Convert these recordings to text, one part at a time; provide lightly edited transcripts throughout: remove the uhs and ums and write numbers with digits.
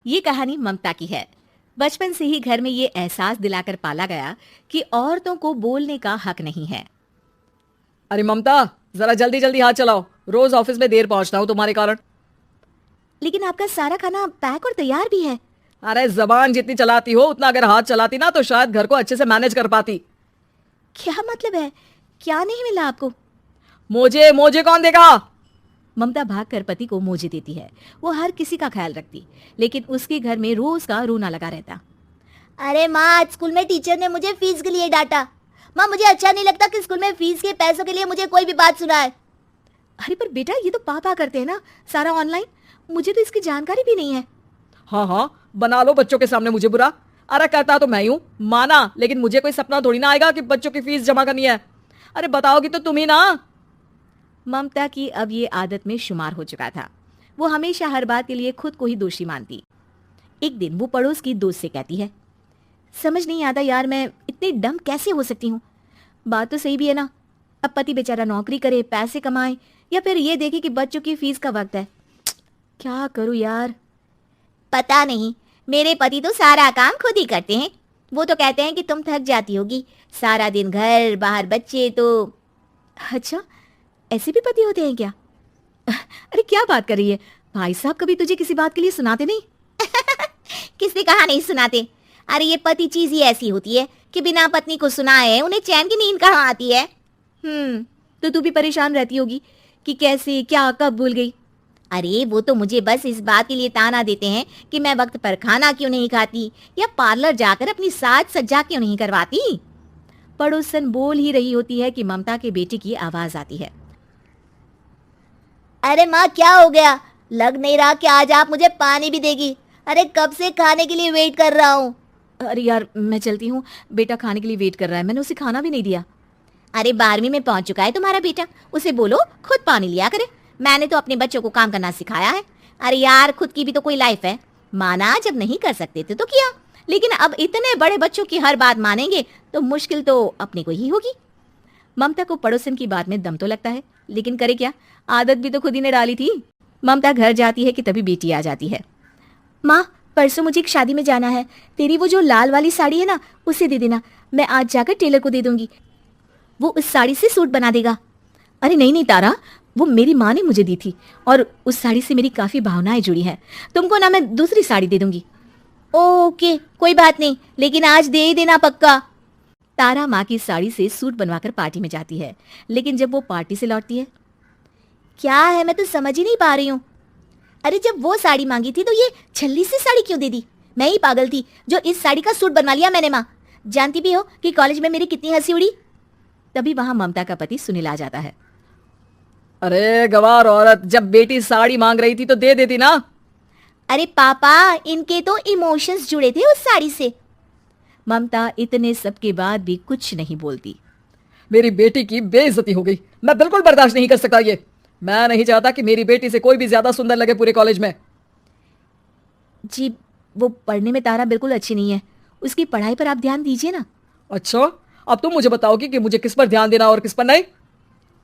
ये कहानी ममता की है। बचपन से ही घर में ये एहसास दिलाकर पाला गया कि औरतों को बोलने का हक नहीं है। अरे ममता, जरा जल्दी जल्दी हाथ चलाओ, रोज ऑफिस में देर पहुंचता हूँ तुम्हारे कारण। लेकिन आपका सारा खाना पैक और तैयार भी है। अरे जबान जितनी चलाती हो उतना अगर हाथ चलाती ना तो शायद घर को अच्छे से मैनेज कर पाती। क्या मतलब है? क्या नहीं मिला आपको? मोजे मोजे कौन देगा? ममता भागकर पति को मोजे देती है। वो हर किसी का ख्याल रखती, लेकिन उसके घर में रोज का रोना लगा रहता। अरे माँ, आज स्कूल में टीचर ने मुझे फीस के लिए डांटा। माँ, मुझे अच्छा नहीं लगता कि स्कूल में फीस के पैसों के लिए मुझे कोई भी बात सुनाए। अरे पर बेटा, ये तो पापा करते हैं ना, सारा ऑनलाइन। मुझे तो इसकी जानकारी भी नहीं है। हाँ हाँ, बना लो बच्चों के सामने मुझे बुरा। अरे करता तो मैं ही हूँ, माना, लेकिन मुझे कोई सपना थोड़ी ना आएगा कि बच्चों की फीस जमा करनी है। अरे बताओगी तो तुम ही ना। ममता की अब ये आदत में शुमार हो चुका था। वो हमेशा हर बात के लिए खुद को ही दोषी मानती। एक दिन वो पड़ोस की दोस्त से कहती है, समझ नहीं आता यार, मैं इतनी डम कैसे हो सकती हूँ। बात तो सही भी है ना, अब पति बेचारा नौकरी करे, पैसे कमाए, या फिर ये देखे कि बच्चों की फीस का वक्त है। क्या करूँ यार। पता नहीं, मेरे पति तो सारा काम खुद ही करते हैं। वो तो कहते हैं कि तुम थक जाती होगी, सारा दिन घर बाहर बच्चे। तो अच्छा, ऐसे भी पति होते हैं क्या? अरे क्या बात कर रही है? भाई साहब कभी तुझे किसी बात के लिए सुनाते नहीं? किसने कहा नहीं सुनाते? अरे ये पति चीज ही ऐसी होती है कि बिना पत्नी को सुनाए उन्हें चैन की नींद कहाँ आती है। तो तू भी परेशान रहती होगी कि कैसे, क्या, कब भूल गई। अरे वो तो मुझे बस इस बात के लिए ताना देते हैं कि मैं वक्त पर खाना क्यों नहीं खाती या पार्लर जाकर अपनी साज सज्जा क्यों नहीं करवाती। पड़ोसन बोल ही रही होती है कि ममता के बेटे की आवाज आती है। अरे माँ, क्या हो गया? लग नहीं रहा कि आज आप मुझे पानी भी देगी। अरे कब से खाने के लिए वेट कर रहा हूँ। अरे यार मैं चलती हूँ, बेटा खाने के लिए वेट कर रहा है, मैंने उसे खाना भी नहीं दिया। अरे 12वीं में पहुंच चुका है तुम्हारा बेटा, उसे बोलो खुद पानी लिया करे। मैंने तो अपने बच्चों को काम करना सिखाया है। अरे यार, खुद की भी तो कोई लाइफ है। माना जब नहीं कर सकते थे तो किया, लेकिन अब इतने बड़े बच्चों की हर बात मानेंगे तो मुश्किल तो अपने को ही होगी। ममता को पड़ोसन की बात में दम तो लगता है, लेकिन करे क्या, आदत भी तो खुद ही ने डाली थी। ममता घर जाती है कि तभी बेटी आ जाती है। माँ, परसों मुझे एक शादी में जाना है, तेरी वो जो लाल वाली साड़ी है ना, उसे दे देना, मैं आज जाकर टेलर को दे दूंगी, वो उस साड़ी से सूट बना देगा। अरे नहीं नहीं तारा, वो मेरी माँ ने मुझे दी थी और उस साड़ी से मेरी काफी भावनाएं जुड़ी हैं। तुमको ना मैं दूसरी साड़ी दे दूंगी। ओके, कोई बात नहीं, लेकिन आज दे ही देना पक्का। तारा माँ की साड़ी से सूट बनवाकर पार्टी में जाती है, लेकिन जब वो पार्टी से लौटती है, क्या है, मैं तो समझ ही नहीं पा रही हूँ। अरे जब वो साड़ी मांगी थी तो ये छल्ली सी साड़ी क्यों दे दी? मैं ही पागल थी जो इस साड़ी का सूट बनवा लिया मैंने। माँ, जानती भी हो कि कॉलेज में मेरी कितनी हंसी उड़ी। तभी वहां ममता का पति सुनील आ जाता है। अरे गवार औरत, जब बेटी साड़ी मांग रही थी तो दे देती ना। अरे पापा, इनके तो इमोशंस जुड़े थे उस साड़ी से। ममता इतने सब के बाद भी कुछ नहीं बोलती। मेरी बेटी की बेइज्जती हो गई, मैं बिल्कुल बर्दाश्त नहीं कर सकता ये। मैं नहीं चाहता कि मेरी बेटी से कोई भी ज्यादा सुंदर लगे पूरे कॉलेज में। जी, वो पढ़ने में तारा बिल्कुल अच्छी नहीं है, उसकी पढ़ाई पर आप ध्यान दीजिए ना। अच्छा, अब तुम मुझे बताओगी कि मुझे किस पर ध्यान देना और किस पर नहीं।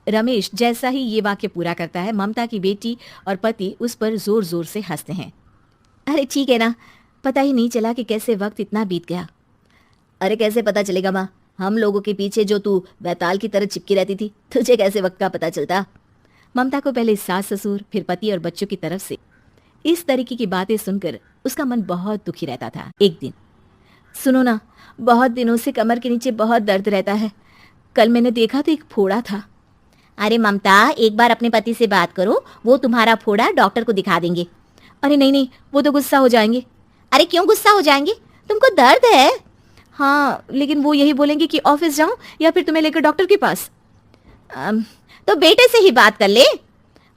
रमेश जैसा ही ये वाक्य पूरा करता है, ममता की बेटी और पति उस पर जोर जोर से हंसते हैं। अरे ठीक है ना, पता ही नहीं चला कि कैसे वक्त इतना बीत गया। अरे कैसे पता चलेगा माँ, हम लोगों के पीछे जो तू बैताल की तरह चिपकी रहती थी, तुझे कैसे वक्त का पता चलता? ममता को पहले सास ससुर, फिर पति और बच्चों की तरफ से इस तरीके की बातें सुनकर उसका मन बहुत दुखी रहता था। एक दिन, सुनो ना, बहुत दिनों से कमर के नीचे बहुत दर्द रहता है, कल मैंने देखा तो एक फोड़ा था। अरे ममता, एक बार अपने पति से बात करो, वो तुम्हारा फोड़ा डॉक्टर को दिखा देंगे। अरे नहीं नहीं, वो तो गुस्सा हो जाएंगे। अरे क्यों गुस्सा हो जाएंगे? तुमको दर्द है। हाँ, लेकिन वो यही बोलेंगे कि ऑफिस जाऊं या फिर तुम्हें लेकर डॉक्टर के पास। तो बेटे से ही बात कर ले।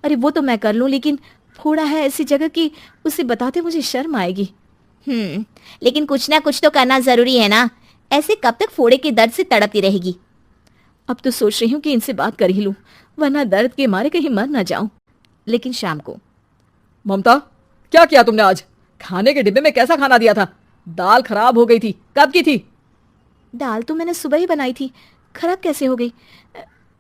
अरे वो तो मैं कर लूं, लेकिन फोड़ा है ऐसी जगह कि उसे बताते मुझे शर्म आएगी। लेकिन कुछ ना कुछ तो करना जरूरी है ना, ऐसे कब तक फोड़े के दर्द से तड़पती रहेगी? अब तो सोच रही हूँ कि इनसे बात कर ही लूं, वरना दर्द के मारे कहीं मर ना जाऊं। लेकिन शाम को, ममता, क्या किया तुमने आज? खाने के डिब्बे में कैसा खाना दिया था? दाल खराब हो गई थी, कब की थी? दाल तो मैंने सुबह ही बनाई थी, खराब कैसे हो गई?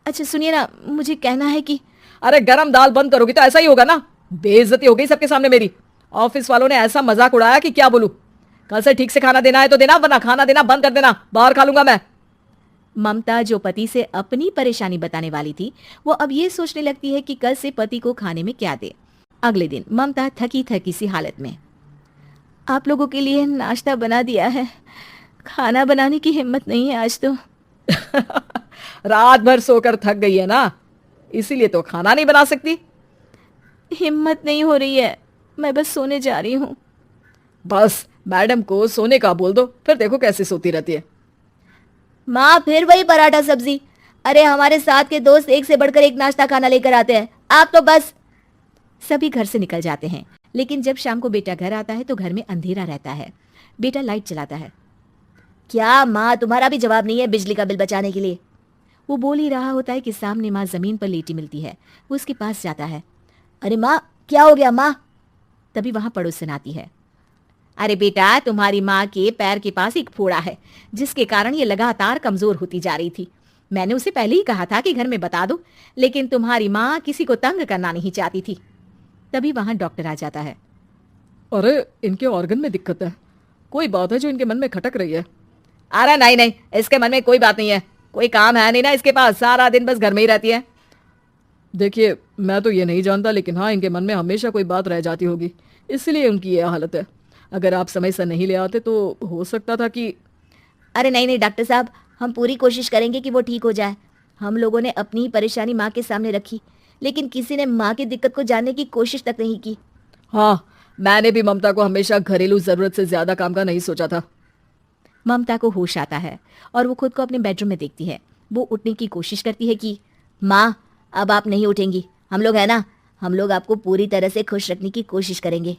अच्छा सुनिए ना, मुझे कहना है कि अरे गरम दाल बंद करोगी तो ऐसा ही होगा ना। बेइज्जती हो गई सबके सामने मेरी। ऑफिस वालों ने ऐसा मजाक उड़ाया कि क्या बोलूं। कल से ठीक से खाना देना है तो देना, वरना खाना देना बंद कर देना, बाहर खा लूंगा मैं। ममता जो पति से अपनी परेशानी बताने वाली थी, वो अब ये सोचने लगती है कि कल से पति को खाने में क्या दे। अगले दिन ममता थकी थकी सी हालत में, आप लोगों के लिए नाश्ता बना दिया है, खाना बनाने की हिम्मत नहीं है आज तो। रात भर सोकर थक गई है ना, इसीलिए तो खाना नहीं बना सकती। हिम्मत नहीं हो रही है, मैं बस सोने जा रही हूँ। बस मैडम को सोने का बोल दो, फिर देखो कैसे सोती रहती है। माँ फिर वही पराठा सब्जी। अरे हमारे साथ के दोस्त एक से बढ़कर एक नाश्ता खाना लेकर आते हैं, आप तो बस। सभी घर से निकल जाते हैं, लेकिन जब शाम को बेटा घर आता है तो घर में अंधेरा रहता है। बेटा लाइट चलाता है। क्या माँ, तुम्हारा भी जवाब नहीं है बिजली का बिल बचाने के लिए? वो बोल ही रहा होता है कि सामने माँ जमीन पर लेटी मिलती है। वो उसके पास जाता है। अरे माँ क्या हो गया माँ? तभी वहां पड़ोसन आती है। अरे बेटा, तुम्हारी माँ के पैर के पास एक फोड़ा है, जिसके कारण ये लगातार कमजोर होती जा रही थी। मैंने उसे पहले ही कहा था कि घर में बता दो, लेकिन तुम्हारी माँ किसी को तंग करना नहीं चाहती थी। तभी वहां डॉक्टर आ जाता है। अरे इनके ऑर्गन में दिक्कत है, कोई बात है जो इनके मन में खटक रही है। अरे नहीं नहीं, इसके मन में कोई बात नहीं है, कोई काम है नहीं ना इसके पास, सारा दिन बस घर में ही रहती है। देखिए मैं तो ये नहीं जानता, लेकिन हाँ इनके मन में हमेशा कोई बात रह जाती होगी, इसलिए उनकी ये हालत है। अगर आप समय से नहीं ले आते तो हो सकता था कि। अरे नहीं नहीं डॉक्टर साहब, हम पूरी कोशिश करेंगे कि वो ठीक हो जाए। हम लोगों ने अपनी ही परेशानी माँ के सामने रखी, लेकिन किसी ने माँ की दिक्कत को जानने की कोशिश तक नहीं की। हाँ, मैंने भी ममता को हमेशा घरेलू जरूरत से ज्यादा काम का नहीं सोचा था। ममता को होश आता है और वो खुद को अपने बेडरूम में देखती है। वो उठने की कोशिश करती है कि माँ अब आप नहीं उठेंगी, हम लोग है ना, हम लोग आपको पूरी तरह से खुश रखने की कोशिश करेंगे।